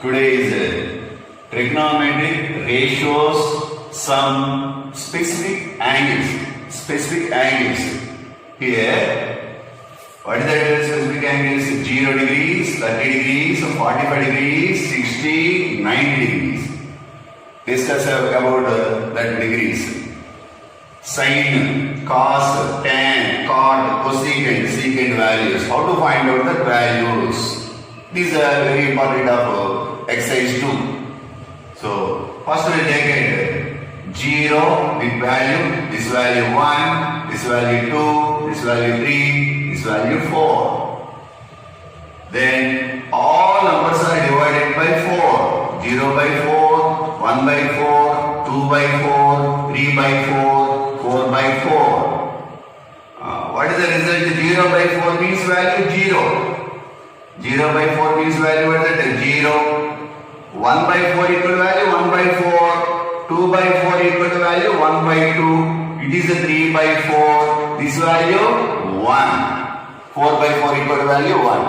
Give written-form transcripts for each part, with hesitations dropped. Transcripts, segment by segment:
Today is trigonometric ratios, some specific angles. Specific angles. Here, what is that specific angles? 0 degrees, 30 degrees, 45 degrees, 60, 90 degrees. Discuss about that degrees. Sine, cos, tan, cot, cosecant, secant values. How to find out the values? These are very important of exercise 2. So, first we take it 0 with value, this value 1, this value 2, this value 3, this value 4. Then all numbers are divided by 4. 0 by 4, 1 by 4, 2 by 4, 3 by 4, 4 by 4. What is the result? 0 by 4 means value 0. 0 by 4 means value what is that? 0. 1 by 4 equal to value 1 by 4. 2 by 4 equal to value 1 by 2. It is a 3 by 4. This value 1. 4 by 4 equal to value 1.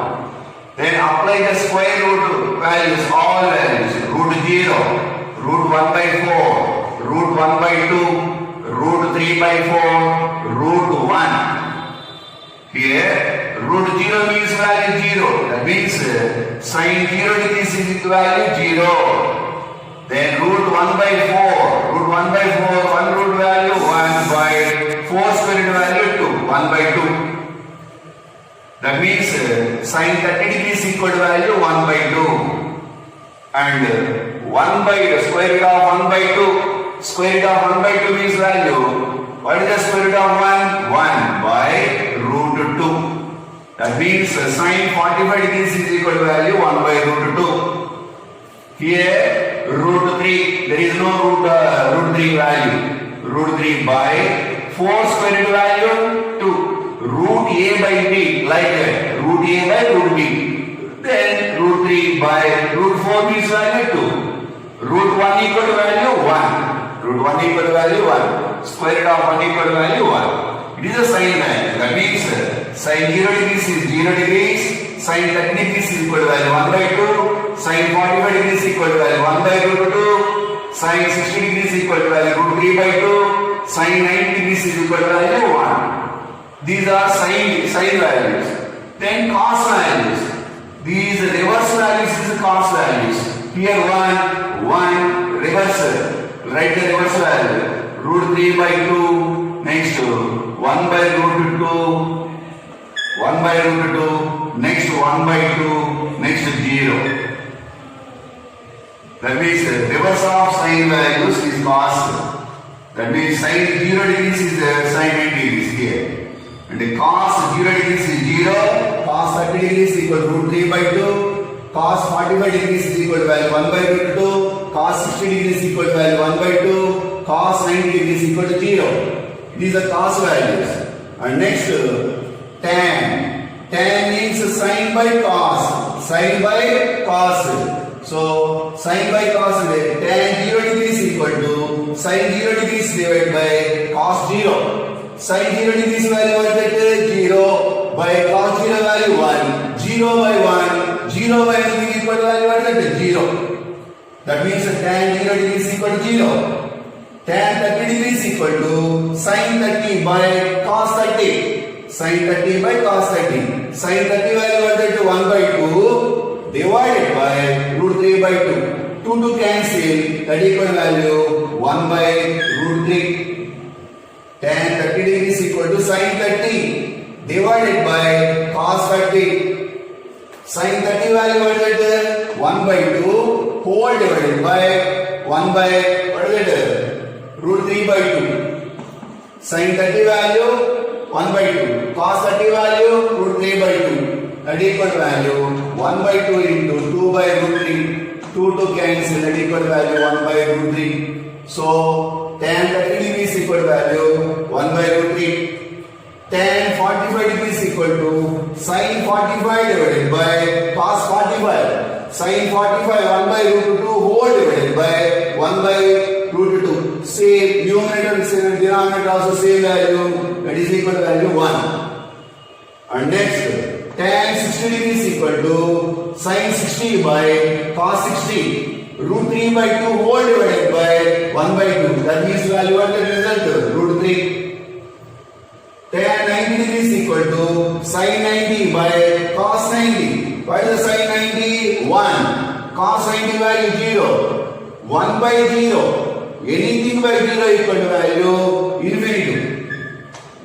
Then apply the square root values, all values. Root 0, root 1 by 4, root 1 by 2, root 3 by 4, root 1. Here, root 0 means value 0. That means sine 0 degrees is equal to value 0. Then root 1 by 4. Root 1 by 4, 1 root value 1 by 4 square root value 2. 1 by 2. That means sine 30 degrees equal to value 1 by 2. And 1 by square root of 1 by 2. Square root of 1 by 2 means value. What is the square root of 1? 1 by root 2. That means sine 45 degrees is equal to value 1 by root 2. Here root 3, there is no root 3 value. Root 3 by 4 square root value 2. Root a by b, like root a by root b. Then root 3 by root 4 means value 2. Root 1 equal to value 1. Root 1 equal to value 1. Square root of 1 equal to value 1. It is a sine value. That means sine 0 degrees is 0 degrees. Sine 30 degrees is equal to value 1 by 2. Sine 45 degrees equal to value 1 by root 2. Sine 60 degrees equal to value root 3 by 2. Sine 90 degrees is equal to value 1. These are sine values. Then cos values. These reverse values is cos values. Here 1, reverse. Write the reverse value. Root 3 by 2. Next 1 by root 2. 1 by root 2. Next 1 by 2. Next 0. That means reverse of sine values is cos. That means sine 0 degrees is sine 90 degrees here. And the cos 0 degrees is 0, cos 30 degrees is equal to root 3 by 2, cos 45 degrees is equal to value 1 by root 2, cos 60 degrees is equal to value 1 by 2, cos 90 degrees is equal to 0. These are cos values. And next, tan. Tan means sine by cos. Sine by cos. So, sine by cos, tan 0 degrees is equal to sine 0 degrees divided by cos 0. Sine 0 degrees value was that 0 by cos 0 value 1. 0 by 1. 0 by 1 equal to value was that 0. That means tan 0 degrees equal to 0. Tan 30 degrees equal to sine 30 by cos 30. Sine 30 by cos 30. Sine 30 value was that 1 by 2 divided by root 3 by 2. 2 to cancel, that equal value 1 by root 3. Tan 30 degrees equal to sine 30 divided by cos 30. Sine 30 value what is it? 1 by 2 whole divided by 1 by what is it? Root 3 by 2. Sine 30 value 1 by 2. Cos 30 value root 3 by 2. That equal value 1 by 2 into 2 by root 3. 2 to cancel, that equal value 1 by root 3. So tan 30 degrees equal value 1 by root 3. Tan 45 degrees equal to sine 45 divided by cos 45. Sine 45 1 by root 2 whole divided by 1 by root 2. Same numerator and denominator also same value, that is equal to value 1. And next tan 60 degrees equal to sin 60 by cos 60. Root 3 by 2 whole divided by 1 by 2. That means value what the result? Root 3. Tan 90 degrees equal to sin 90 by cos 90. What is the sin 90? 1. Cos 90 value 0. 1 by 0. Anything by 0 equal to value infinity.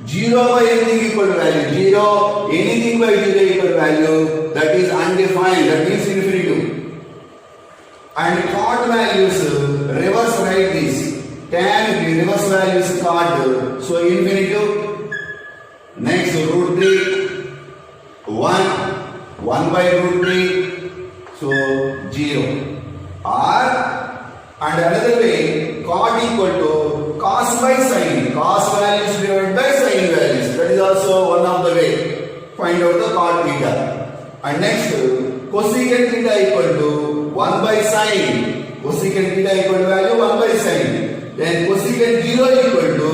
0 by anything equal to value 0. Anything by 0 equal to value that is undefined. That means infinity. And cot values reverse write this. Tan reverse values cot. So infinity. Next root 3. 1. 1 by root 3. So 0. Or and another way, cot equal to cos by sin. Cos values divided by sin values. That is also one of the way. Find out the cot theta. And next, cosecant theta equal to 1 by sin. Cosecant theta equal to value 1 by sin. Then cosecant 0 equal to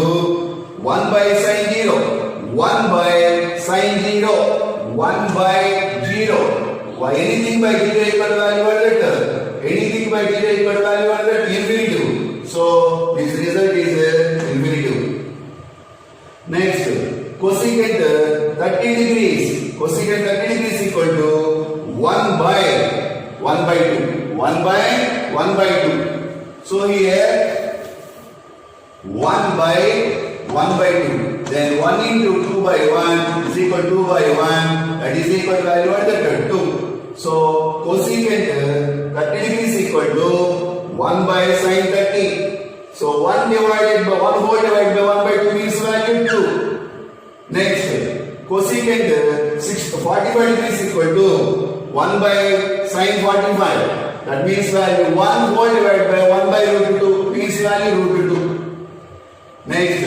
1 by sin 0. 1 by sin 0. 1 by 0. Why anything by 0 equal to value what letter? Anything by 0 equal to value what letter? Infinity. So this result is infinity. Next, cosecant 30 degrees. Cosecant 30 degrees equal to 1 by 2. 1 by 1 by 2. So here 1 by 1 by 2. Then 1 into 2 by 1 is equal to 2 by 1. That is equal to value what letter? 2. So cosecant 30 degrees equal to 1 by sin 30. So 1 divided by 1 whole divided by 1 by 2 means value 2. Next, cosecant 45 degrees equal to 1 by sin 45. That means value 1 whole divided by 1 by root 2 means value root 2. Next,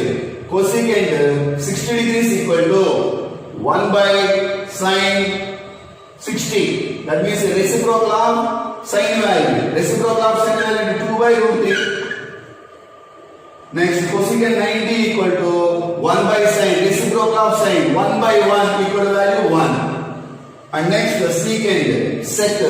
cosecant 60 degrees equal to 1 by sin 60. That means the reciprocal of sin value. Reciprocal of sin value 2 by root 3. Next, cosecant 90 equal to 1 by sin. Reciprocal of sin 1 by 1 equal to value 1. And next, the secant sec.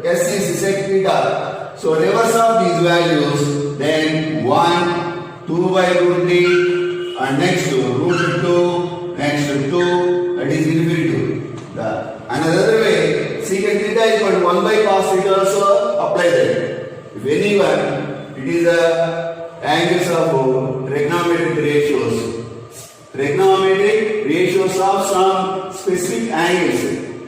S is sec theta. So reverse of these values, then 1, 2 by root 3, and next root 2, next 2, that is infinity. Another way, secant theta equal to 1 by cos theta also apply that. If anyone, it is the angles of trigonometric ratios. Trigonometric ratios of some specific angles.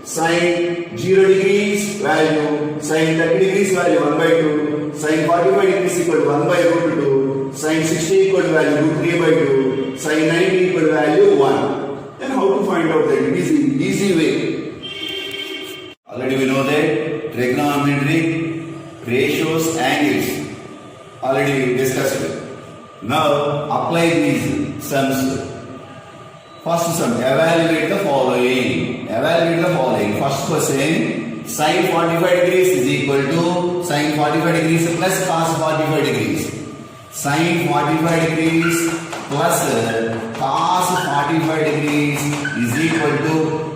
Sin 0 degrees value, sin 30 degrees value 1 by 2, sin 45 degrees equal to 1 by root 2, sin 60 equal to value root 3 by 2, sin 90 equal to value 1. Then how to find out that? It is easy way. Already we know that trigonometric ratios, angles. Already we discussed it. Now apply these sums. First sum, evaluate the following. Evaluate the following. First question, sin 45 degrees is equal to sin 45 degrees plus cos 45 degrees. Sin 45 degrees plus cos 45 degrees is equal to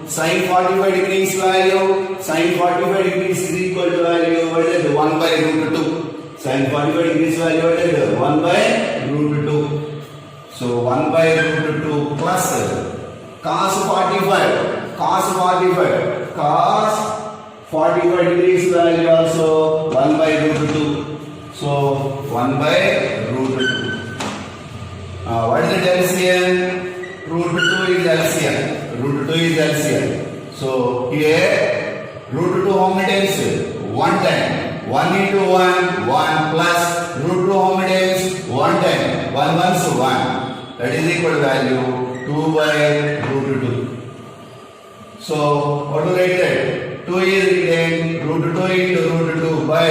sin 45 degrees value. Sin 45 degrees is equal to value what is it? 1 by root 2. Sin 45 degrees value what is it? 1 by root 2. So 1 by root 2 plus cos 45. Cos 45. Cos 45 degrees value also 1 by root 2. So 1 by root 2. What is the LCM? Root 2 is LCM. Root 2 is LCM. So here root 2 how many times? 1 time. 1 into 1, 1 plus root 2 how many times? 1 time. 1 once 1. That is equal to value 2 by root 2. So what to write that? 2 is written root 2 into root 2 by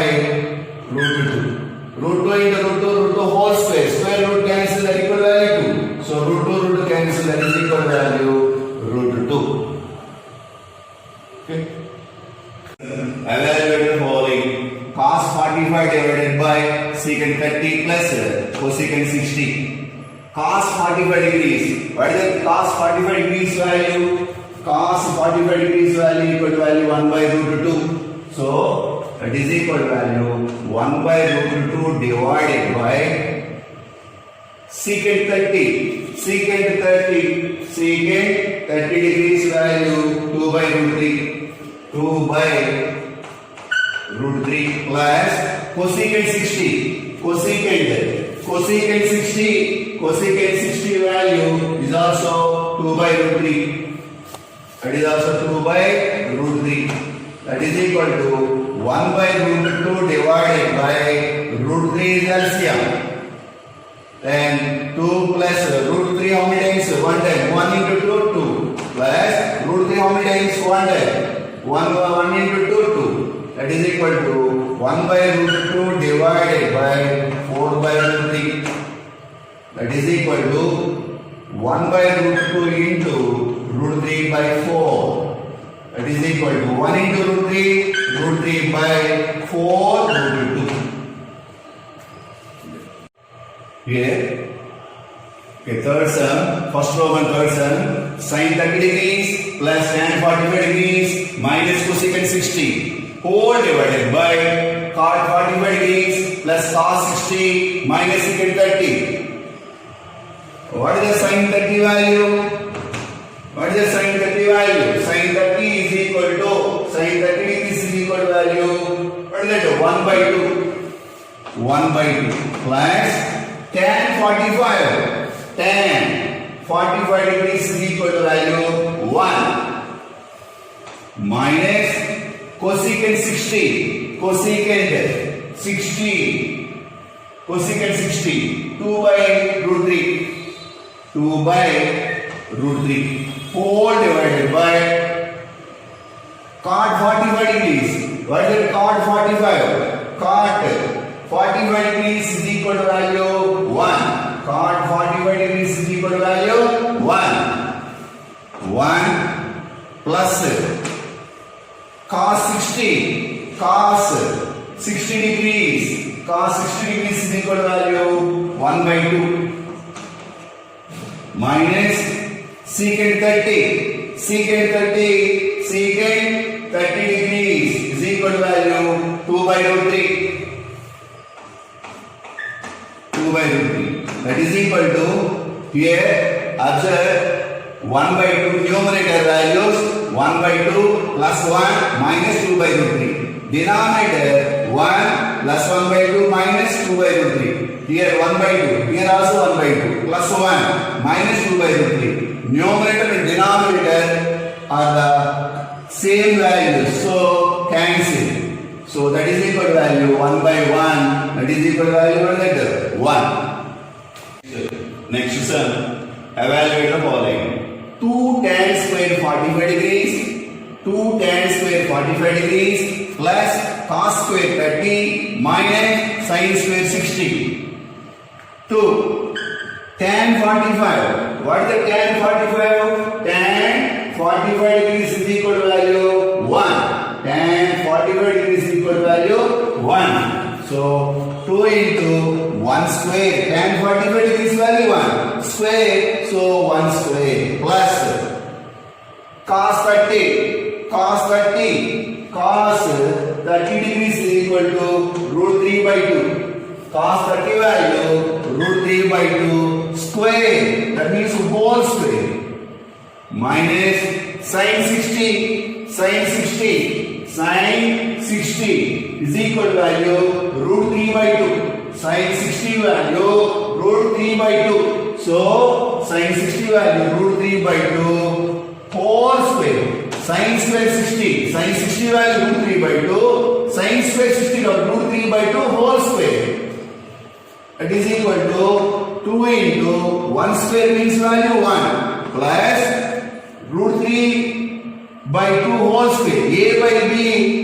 root 2. Root 2 into root 2 whole square. Square root cancel, that equal to value 2. So root 2 cancel, that is equal to value root 2. Okay. Evaluate the following. Cos 45 divided by secant 30 plus cosecant 60. Cos 45 degrees. What is the cos 45 degrees value? Cos 45 degrees value equal to value 1 by root 2. So that is equal to value 1 by root 2 divided by secant 30. Secant 30 degrees value 2 by root 3. 2 by root 3 plus cosecant 60. Cosecant 60 value is also 2 by root 3. That is also 2 by root 3. That is equal to 1 by root 2 divided by root 3 is LCM. Then 2 plus root 3 how many times? 1 time. 1 into 2, 2. Plus root 3 how many times? 1 time. 1 into 2, 2. That is equal to 1 by root 2 divided by 4 by root 3. That is equal to 1 by root 2 into root 3 by 4. That is equal to 1 into root 3 by 4 root 2. Here, okay, third sum, first row and third sum, sin 30 degrees plus tan 45 degrees minus cosecant 60 whole divided by cot 45 degrees plus cos 60 minus secant 30. What is the sin 30 value? What is the sin 30 value? Sin 30 is equal to, sin 30 degrees is equal to value, what is that? 1 by 2. 1 by 2 plus tan 45. Tan 45 degrees is equal to value 1 minus cosecant 60. Cosecant 60. 2 by root 3. 2 by root 3. Whole divided by cot 45 degrees. What is it? Cot 45. Cot 45 degrees is equal to value 1. Cot 45 degrees is equal to value 1. 1 plus cos 60. Cos 60 degrees. Cos 60 degrees is equal to value 1 by 2. Minus secant 30. Secant 30 degrees is equal to value 2 by root 3. 2 by root 3. That is equal to, here observe 1 by 2 numerator values 1 by 2 plus 1 minus 2 by root 3. Denominator 1 plus 1 by 2 minus 2 by root 3. Here 1 by 2. Here also 1 by 2 plus 1 minus 2 by root 3. Numerator and denominator are the same values, so cancel. So that is equal to value 1 by 1. That is equal to value what is that? 1. Next sum, evaluate the following. 2 tan square 45 degrees. 2 tan square 45 degrees plus cos square 30 minus sin square 60. 2 tan 45. What is the tan 45? Tan 45 degrees is equal to value 1. Tan 45 degrees is equal to value 1. So 2 into 1 square. Tan 45 degrees value 1 square. So 1 square plus cos 30. Cos 30 degrees is equal to root 3 by 2. Cos 30 value root 3 by 2 square, that means whole square, minus sin 60 is equal to value root 3 by 2. Sin 60 value root 3 by 2. So sin 60 value root 3 by 2 whole square. Sin square 60. Sin 60 value root 3 by 2. Sin square 60 root 3 by 2 whole square. That is equal to 2 into 1 square means value 1 plus root 3 by 2 whole square. A by B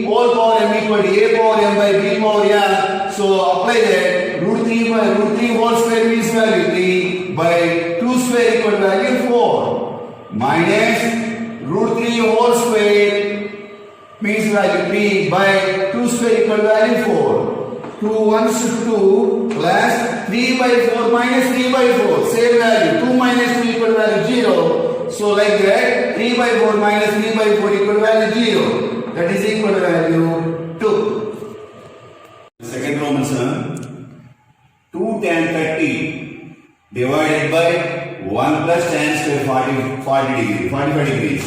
whole power m equal to A power m by B power m. So apply that. Root 3 by root 3 whole square means value 3 by 2 square equal to value 4 minus root 3 whole square means value 3 by 2 square equal to value 4. 2 1s to 2 plus 3 by 4 minus 3 by 4. Same value. 2 minus 2 equal to value 0. So like that 3 by 4 minus 3 by 4 equal to value 0. that is equal to value 2. Second Roman sum, 2 tan 30 divided by 1 plus tan square 45 degrees.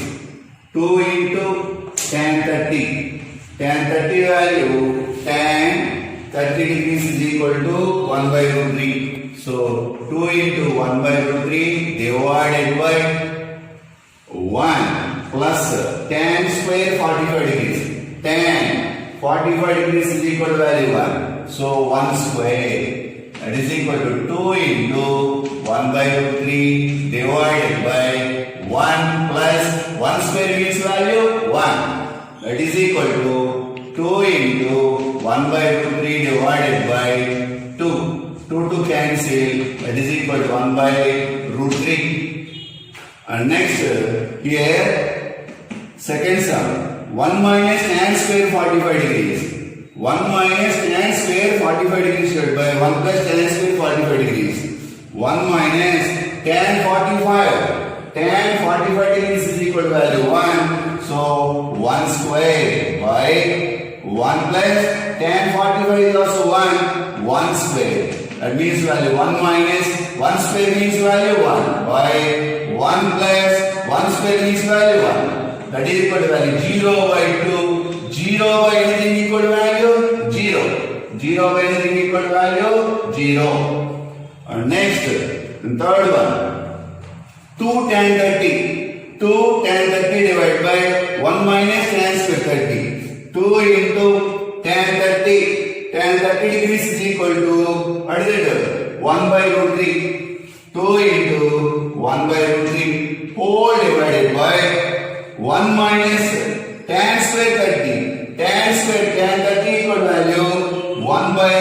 2 into tan 30. Tan 30 value, tan 30 degrees is equal to 1 by root 3. So 2 into 1 by root 3 divided by 1 plus tan square 45 degrees. Tan 45 degrees is equal to value 1. So 1 square, that is equal to 2 into 1 by root 3 divided by 1 plus 1 square means value 1. That is equal to 2 into 1 by root 3 divided by 2. 2 to cancel, that is equal to 1 by root 3. And next, here, second sum, 1 minus tan square 45 degrees. 1 minus tan square 45 degrees divided by 1 plus tan square 45 degrees. 1 minus tan 45. Tan 45 degrees is equal to value 1. So 1 square by 1 plus tan 45 is also 1. 1 square. That means value 1 minus 1 square means value 1 by 1 plus 1 square means value 1. That is equal to value 0 by 2. 0 by anything equal to value 0. 0 by anything equal to value 0. And next, the third one. 2 tan 30. 2 tan 30 divided by 1 minus tan square 30. 2 into tan 30. Tan 30 degrees is equal to, what is it? 1 by root 3. 2 into 1 by root 3 whole divided by 1 minus tan square 30. Tan square tan 30 equal value 1 by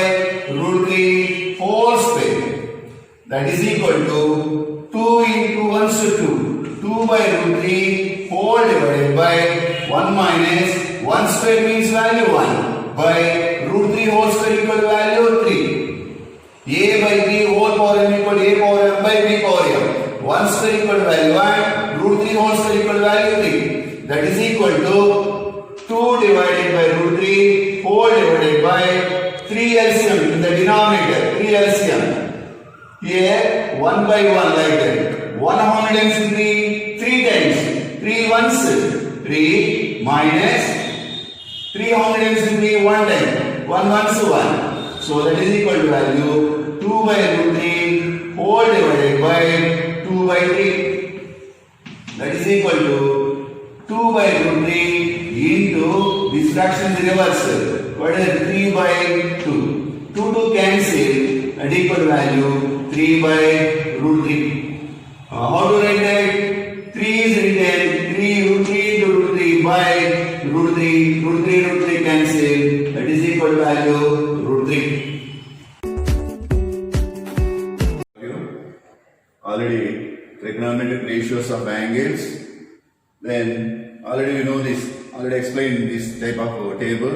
root 3 whole square. That is equal to 2 into 1 to 2. 2 by root 3 whole divided by 1 minus 1 square means value 1 by root 3 whole square equal to value 3. A by B whole power m equal to A power m by B power m. 1 square equal to value 1. Root 3 whole square equal to value 3. That is equal to 2 divided by root 3 whole divided by 3 LCM in the denominator. 3 LCM. Here 1 by 1 like that. 103 3 times. 3 ones 3 minus 303 1 time. 1 ones 1. So that is equal to value 2 by root 3 whole divided by 2 by 3. That is equal to 2 by root 3 into this fraction is reverse. What is it? 3 by 2. 2 to cancel. That is equal to value 3 by root 3. How to write that? 3 is written 3 root 3 into root 3 by root 3. Root 3 cancel. That is equal to value root 3. Already trigonometric ratios of angles. Then already you know this. Already explained this type of table.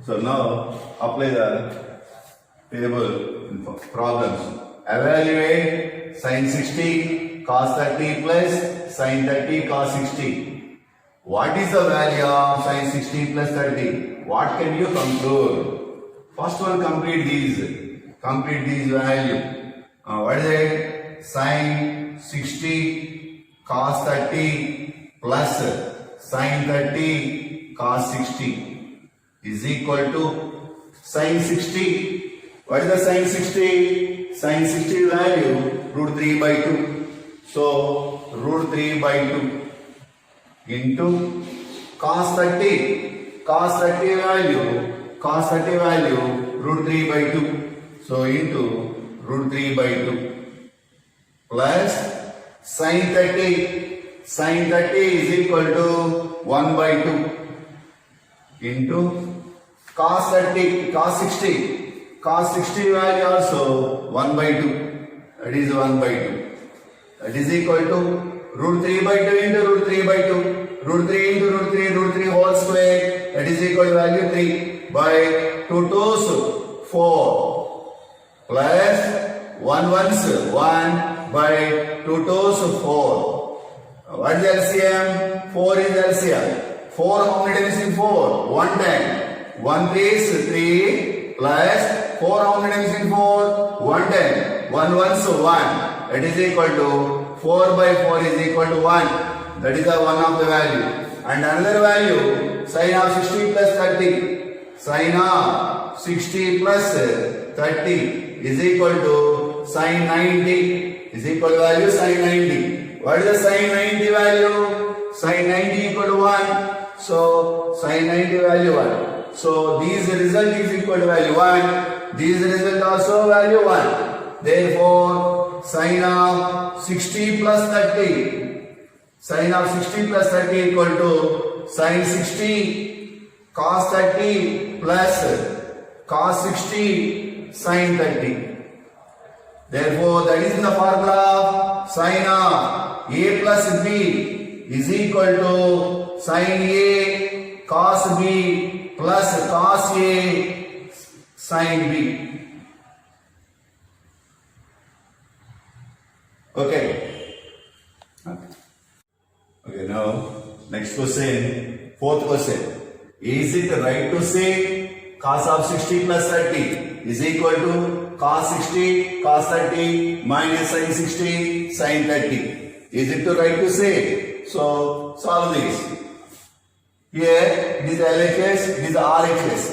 So now apply the table in problems. Evaluate sin 60 cos 30 plus sin 30 cos 60. What is the value of sin 60 plus 30? What can you compute? First one complete these. Complete these value. What is it? Sin 60 cos 30 plus sin 30 cos 60 is equal to sin 60. What is the sin 60? Sin 60 value root 3 by 2. So root 3 by 2 into cos 30. Cos 30 value root 3 by 2. So into root 3 by 2 plus sin 30. Sin 30 is equal to 1 by 2 into cos 30, cos 60. Cos 60 value also 1 by 2. That is 1 by 2. That is equal to root 3 by 2 into root 3 by 2. Root 3 into root 3 whole square. That is equal to value 3 by 2 twos 4 plus 1 ones 1 by 2 twos 4. What is LCM? 4 is LCM. 4 how many times in 4? 1 time. 1 is 3 plus 4 how many times in 4? 1 time. 1 once 1. That is equal to 4 by 4 is equal to 1. That is the one of the value. And another value, sin of 60 plus 30. Sin of 60 plus 30 is equal to sin 90 is equal to value sin 90. What is the sin 90 value? Sin 90 equal to 1. So sin 90 value 1. So this result is equal to value 1. This result also value 1. Therefore sin of 60 plus 30. Sin of 60 plus 30 equal to sin 60 cos 30 plus cos 60 sin 30. Therefore, that is in the formula of sin of A plus B is equal to sin A cos B plus cos A sin B. Okay. Okay, now next question, fourth question. Is it right to say cos of 60 plus 30 is equal to cos 60 cos 30 minus sin 60 sin 30? Is it right to say? So solve this. Here this LHS, this RHS.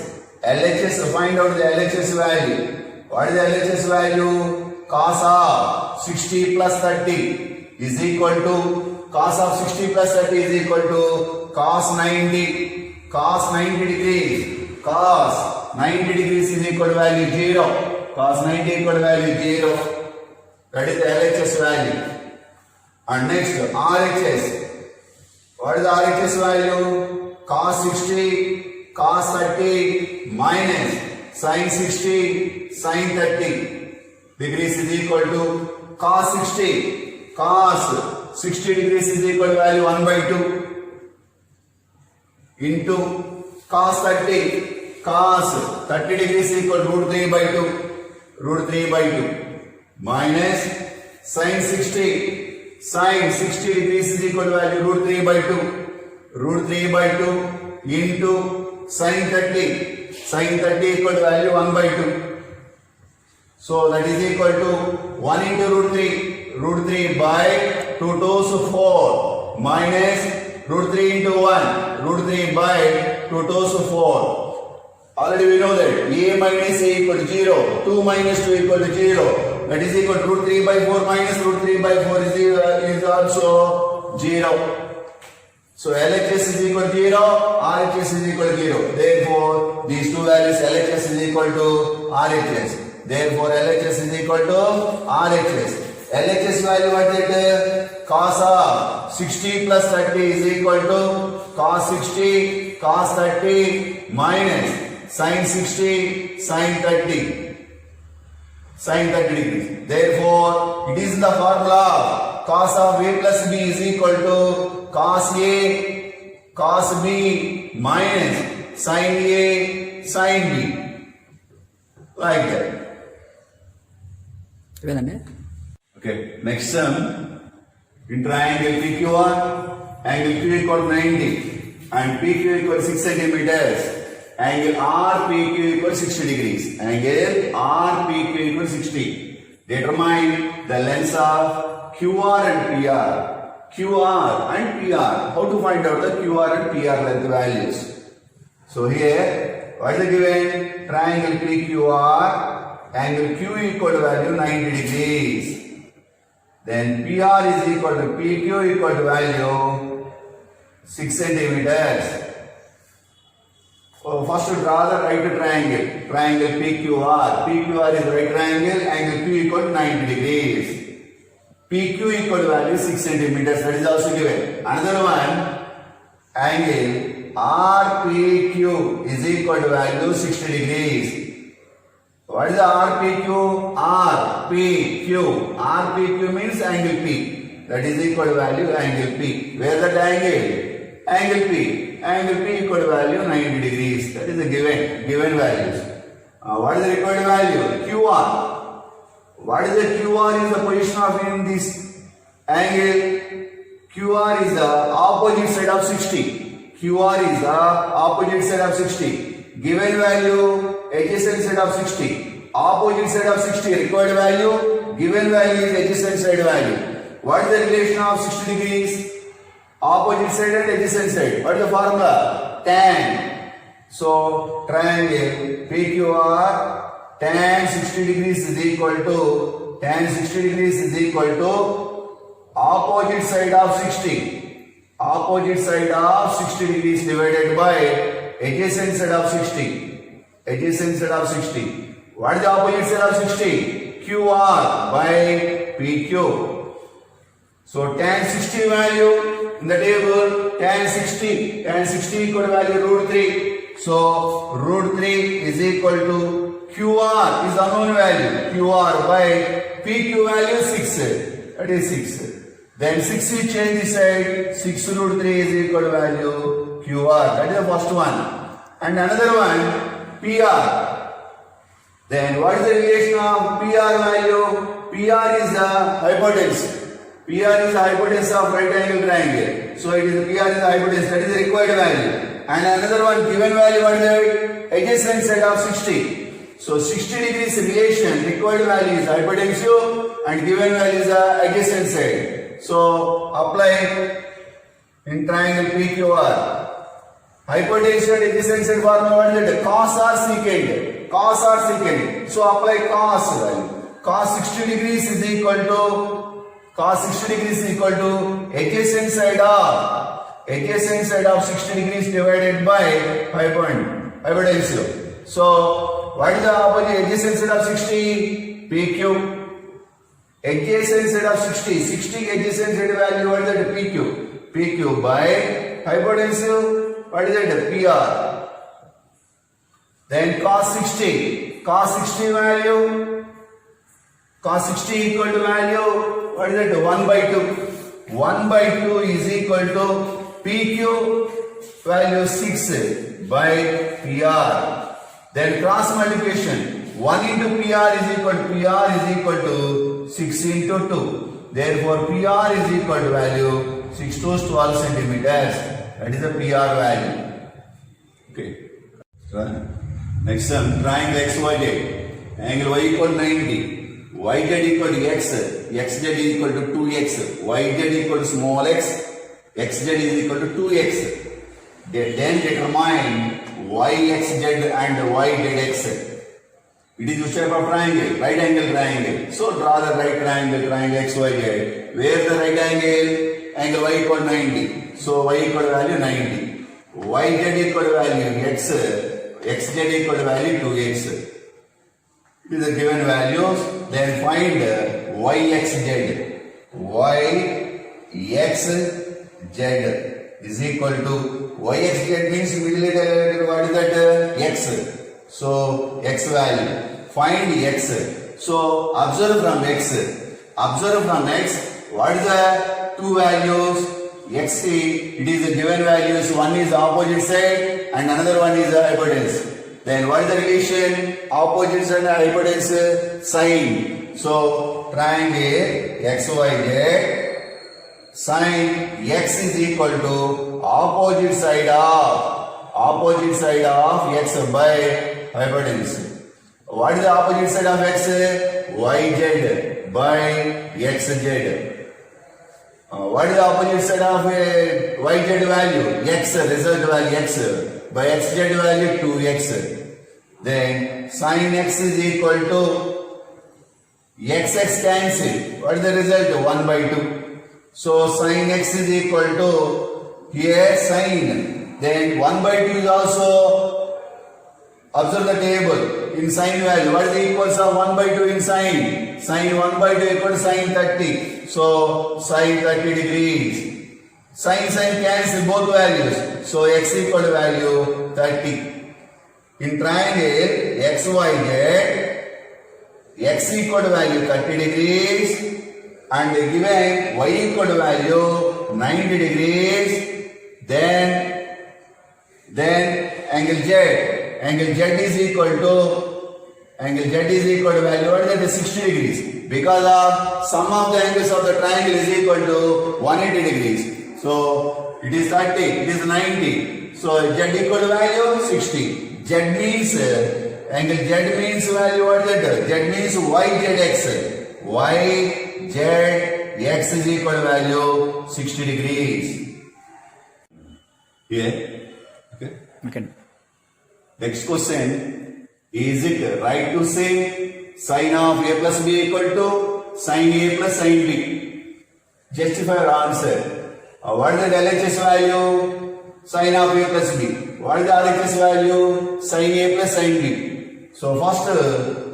LHS, find out the LHS value. What is the LHS value? Cos of 60 plus 30 is equal to cos of 60 plus 30 is equal to cos 90 degrees. Cos 90 degrees is equal to value 0. Cos 90 equal to value 0. That is the LHS value. And next RHS. What is the RHS value? Cos 60 cos 30 minus sin 60 sin 30 degrees is equal to cos 60 cos 60 degrees is equal to value 1 by 2 into cos 30 cos 30 degrees equal to root 3 by 2 minus sin 60 sin 60 degrees is equal to value root 3 by 2 into sin 30 equal to value 1 by 2. So that is equal to 1 into root 3 by 2 to 4 minus root 3 into 1 root 3 by 2 to 4. Already we know that a minus a equal to 0, 2 minus 2 equal to 0. That is equal to root 3 by 4 minus root 3 by 4 is also 0. So LHS is equal to 0, RHS is equal to 0. Therefore, these two values LHS is equal to RHS. Therefore, LHS is equal to RHS. LHS value what is it? Cos of 60 plus 30 is equal to cos 60 cos 30 minus sin 60 sin 30 degrees. Therefore, it is the formula cos of A plus B is equal to cos A cos B minus sin A sin B. Like that. Okay, next sum. In triangle PQR, angle Q equal to 90 and PQ equal to 6 centimeters. Angle RPQ equal to 60 degrees. Angle RPQ equal to 60. Determine the lengths of QR and PR. QR and PR. How to find out the QR and PR length values? So here, what is the given? Triangle PQR, angle Q equal to value 90 degrees. Then PR is equal to PQ equal to value 6 centimeters. So first draw the right triangle. Triangle PQR. PQR is right triangle. Angle Q equal to 90 degrees. PQ equal to value 6 centimeters. That is also given. Another one. Angle RPQ is equal to value 60 degrees. What is the RPQ? RPQ. RPQ means angle P. That is equal to value angle P. Where that angle? Angle P. Angle P equal to value 90 degrees. That is the given values. What is the required value? QR. What is the QR? Is the position of in this angle. QR is the opposite side of 60. QR is the opposite side of 60. Given value, adjacent side of 60. Opposite side of 60, required value. Given value is adjacent side value. What is the relation of 60 degrees? Opposite side and adjacent side. What is the formula? Tan. So, triangle PQR, tan 60 degrees is equal to opposite side of 60. Opposite side of 60 degrees divided by adjacent side of 60. Adjacent side of 60. What is the opposite side of 60? QR by PQ. So tan 60 value in the table, tan 60 equal to value root 3. So root 3 is equal to QR is unknown value. QR by PQ value 6. That is 6. Then 6 we change this side. 6 root 3 is equal to value QR. That is the first one. And another one PR. Then what is the relation of PR value? PR is the hypotenuse. PR is the hypotenuse of right angle triangle. So it is PR is the hypotenuse. That is the required value. And another one given value, what is the adjacent side of 60. So 60 degrees relation, required value is hypotenuse and given value is the adjacent side. So apply in triangle PQR. Hypotenuse and adjacent side formula, what is it? Cos or secant. Cos or secant. So apply cos value. Cos 60 degrees is equal to adjacent side of 60 degrees divided by hypotenuse. So what is the opposite adjacent side of 60? PQ. Adjacent side of 60 adjacent side value, what is that? PQ by hypotenuse, what is that? PR. Then cos 60 value, cos 60 equal to value, what is that? 1 by 2. 1 by 2 is equal to PQ value 6 by PR. Then cross multiplication. 1 into PR is equal to 6 into 2. Therefore, PR is equal to value 6 to 12 centimeters. That is the PR value. Okay. Next one, triangle XYZ. Angle Y equal to 90. YZ equal to X. XZ is equal to 2X. YZ equal to small x. XZ is equal to 2X. Then determine YXZ and YZX. It is which type of triangle? Right angle triangle. So draw the right triangle XYZ. Where the right angle Y equal to 90. So Y equal to value 90. YZ equal to value X. XZ equal to value 2X. It is the given values. Then find YXZ. YXZ is equal to YXZ means immediately what is that? X. So X value. Find X. So observe from X. What is the two values? X. It is the given values. One is the opposite side and another one is the hypotenuse. Then what is the relation? Opposite side and hypotenuse sine. So triangle XYZ, sine X is equal to opposite side of X by hypotenuse. What is the opposite side of X? YZ by XZ. What is the opposite side of YZ value? X, result value X by XZ value 2X. Then sin X is equal to XX cancel. What is the result? 1 by 2. So sin X is equal to here sin. Then 1 by 2 is also, observe the table in sin value. What is the equals of 1 by 2 in sin? Sin 1 by 2 equal to sin 30. So sin 30 degrees. Sin cancel both values. So x equal to value 30. In triangle XYZ, x equal to value 30 degrees and given y equal to value 90 degrees, then angle Z is equal to value, what is that? 60 degrees. Because of sum of the angles of the triangle is equal to 180 degrees. So it is 30, it is 90. So Z equal to value 60. Z means angle Z means value what is that? Z means YZX. YZX is equal to value 60 degrees. Here. Okay. Next question. Is it right to say sin of A plus B equal to sin A plus sin B? Justify your answer. What is the LHS value? Sin of A plus B. What is the RHS value? Sin A plus sin B. So first,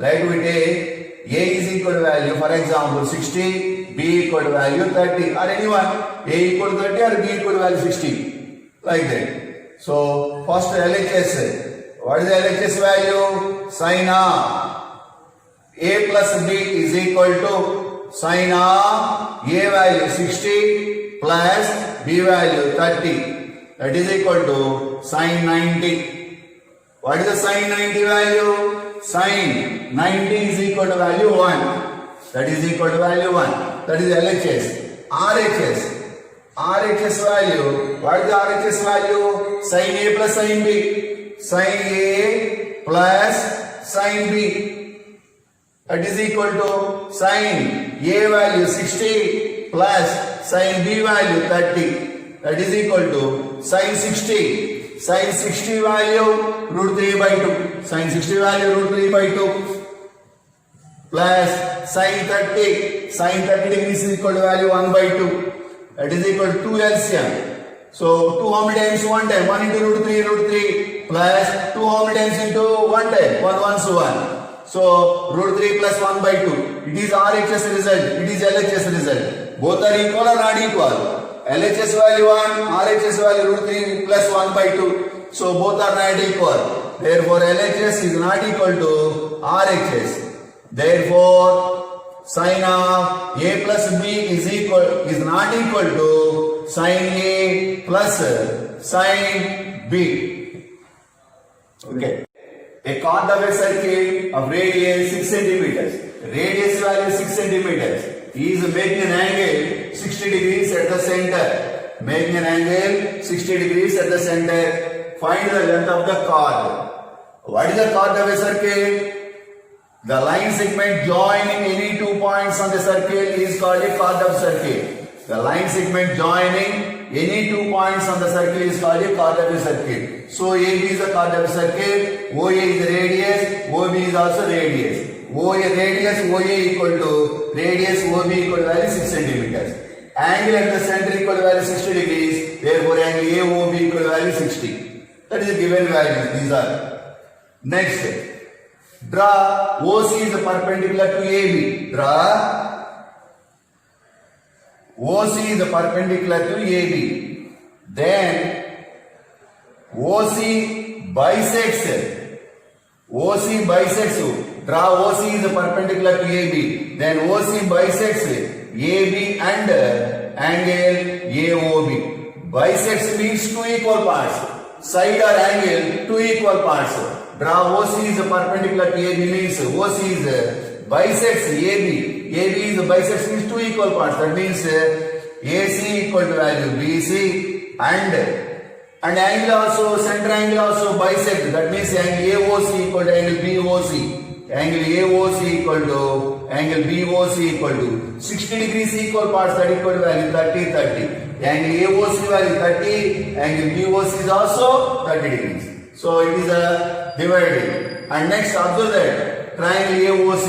let we take A is equal to value, for example, 60, B equal to value 30, or anyone, A equal to 30 or B equal to value 60, like that. So first LHS. What is the LHS value? Sin of A plus B is equal to sin of A value 60 plus B value 30. That is equal to sin 90. What is the sin 90 value? Sin 90 is equal to value 1. That is equal to value 1. That is LHS. RHS value. What is the RHS value? Sin A plus sin B. Sin A plus sin B. That is equal to sin A value 60 plus sin B value 30. That is equal to sin 60. Sin 60 value root 3 by 2. Sin 60 value root 3 by 2 plus sin 30. Sin 30 degrees is equal to value 1 by 2. That is equal to 2 LCM. So 2 how many times? 1 time. 1 into root 3 plus 2 how many times into 1 time? 1 1 so 1. So root 3 plus 1 by 2. It is RHS result. It is LHS result. Both are equal or not equal? LHS value 1, RHS value root 3 plus 1 by 2. So both are not equal. Therefore LHS is not equal to RHS. Therefore sin of A plus B is not equal to sin A plus sin B. Okay. A chord of a circle of radius 6 centimeters. Radius value 6 centimeters. Is making an angle 60 degrees at the center. Making an angle 60 degrees at the center. Find the length of the chord. What is the chord of a circle? The line segment joining any 2 points on the circle is called a chord of circle. The line segment joining any 2 points on the circle is called a chord of a circle. So AB is a chord of a circle, OA is the radius, OB is also radius. OA radius, OA equal to radius, OB equal to value 6 centimeters. Angle at the center equal to value 60 degrees, therefore angle AOB equal to value 60. That is the given values, these are. Next, draw OC is perpendicular to AB. Draw OC is perpendicular to AB. Then OC bisects. Draw OC is perpendicular to AB. Then OC bisects AB and angle AOB. Bisects means 2 equal parts. Side or angle 2 equal parts. Draw OC is perpendicular to AB means OC is bisects AB. AB is bisects means 2 equal parts. That means AC equal to value BC and angle also, center angle also bisect. That means angle AOC equal to angle BOC. Angle AOC equal to angle BOC equal to 60 degrees equal parts, that equal to value 30, 30. Angle AOC value 30, angle BOC is also 30 degrees. So it is a divided. And next observe that triangle AOC.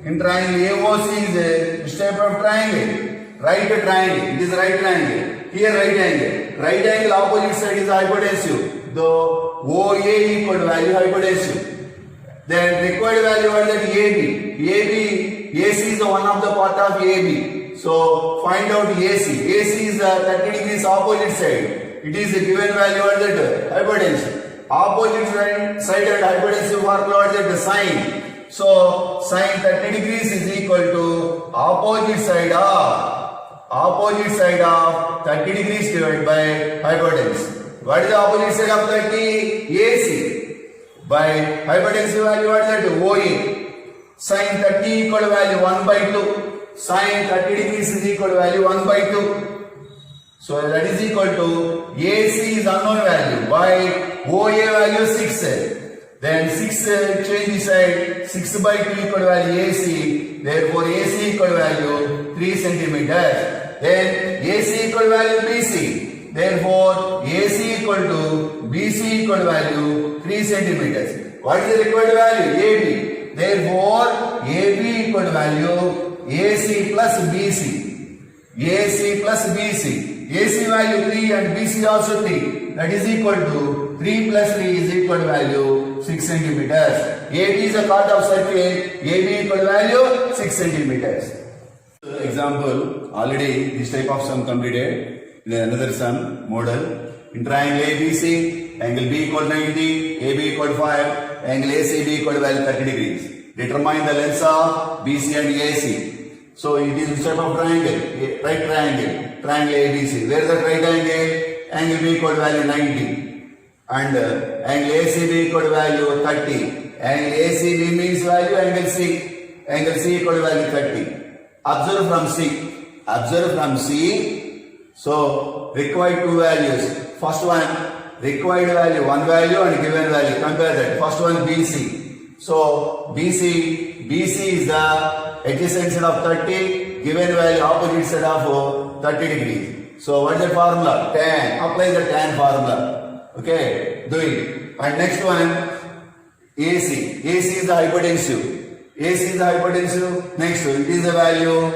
In triangle AOC is a shape of triangle. Right triangle. It is right triangle. Here right angle. Right angle opposite side is hypotensive. The OA equal to value hypotensive. Then required value what is that? AB. AC is the one of the part of AB. So find out AC. AC is the 30 degrees opposite side. It is the given value what is that? Hypotensive. Opposite side and hypotensive formula what is that? Sine. So sine 30 degrees is equal to opposite side of 30 degrees divided by hypotenuse. What is the opposite side of 30? AC. By hypotenuse value what is that? OA. Sin 30 equal to value 1 by 2. Sin 30 degrees is equal to value 1 by 2. So that is equal to AC is unknown value by OA value 6. Then 6 change the side, 6 by 2 equal to value AC. Therefore AC equal to value 3 centimeters. Then AC equal to value BC. Therefore AC equal to BC equal to value 3 centimeters. What is the required value? AB. Therefore AB equal to value AC plus BC. AC plus BC. AC value 3 and BC also 3. That is equal to 3 plus 3 is equal to value 6 centimeters. AB is a part of circle. AB equal to value 6 centimeters. Example, already this type of sum completed. Then another sum model. In triangle ABC, angle B equal to 90, AB equal to 5, angle ACB equal to value 30 degrees. Determine the lengths of BC and AC. So it is this type of triangle, right triangle, triangle ABC. Where is the right angle? Angle B equal to value 90 and angle ACB equal to value 30. Angle ACB means value angle C. Angle C equal to value 30. Observe from C. Observe from C. So required two values. First one required value, one value and given value. Compare that. First one BC. So BC is the adjacent side of 30, given value opposite side of 30 degrees. So what is the formula? Tan. Apply the tan formula. Okay, do it. And next one, AC. AC is the hypotensive. AC is the hypotensive. Next, it is the value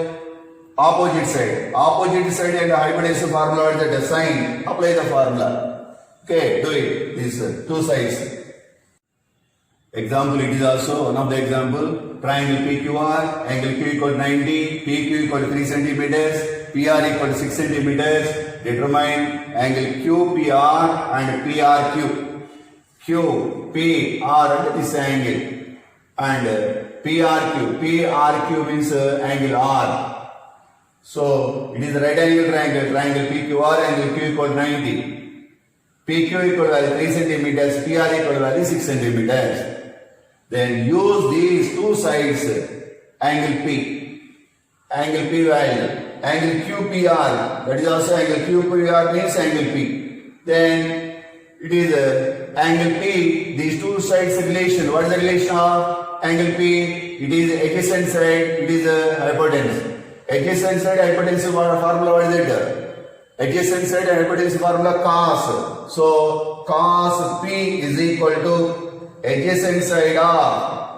opposite side. Opposite side and the hypotensive formula is the sign. Apply the formula. Okay, do it. These two sides. Example, it is also one of the example. Triangle PQR, angle Q equal to 90, PQ equal to 3 centimeters, PR equal to 6 centimeters. Determine angle QPR and PRQ. QPR and this angle. And PRQ. PRQ means angle R. So it is the right angle triangle. Triangle PQR, angle Q equal to 90. PQ equal to value 3 centimeters, PR equal to value 6 centimeters. Then use these two sides, angle P value, angle QPR, that is also angle QPR means angle P. Then it is angle P, these two sides relation. What is the relation of angle P? It is adjacent side, it is hypotenuse. Adjacent side hypotenuse formula, what is it? Adjacent side hypotenuse formula cos. So cos P is equal to adjacent side of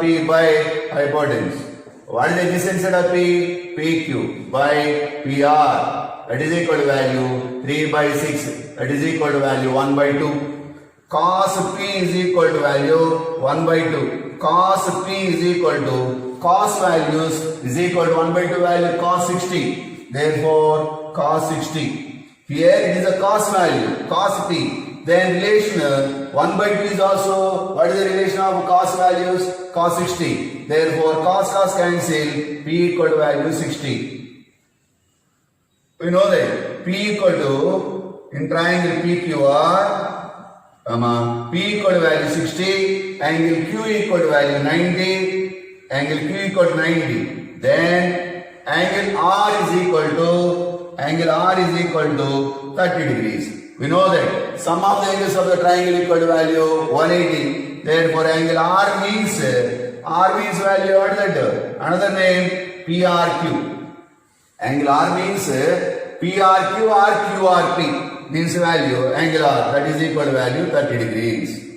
P by hypotenuse. What is the adjacent side of P? PQ by PR. That is equal to value 3 by 6. That is equal to value 1 by 2. Cos P is equal to value 1 by 2. Cos P is equal to cos values is equal to 1 by 2 value cos 60. Therefore cos 60. Here it is a cos value, cos P. Then relation 1 by 2 is also, what is the relation of cos values? Cos 60. Therefore cos cancel, P equal to value 60. We know that P equal to, in triangle PQR, P equal to value 60, angle Q equal to value 90, angle Q equal to 90. Then angle R is equal to 30 degrees. We know that sum of the angles of the triangle equal to value 180. Therefore, angle R means value, what is that? Another name, PRQ. Angle R means PRQ or QRP means value, angle R, that is equal to value 30 degrees.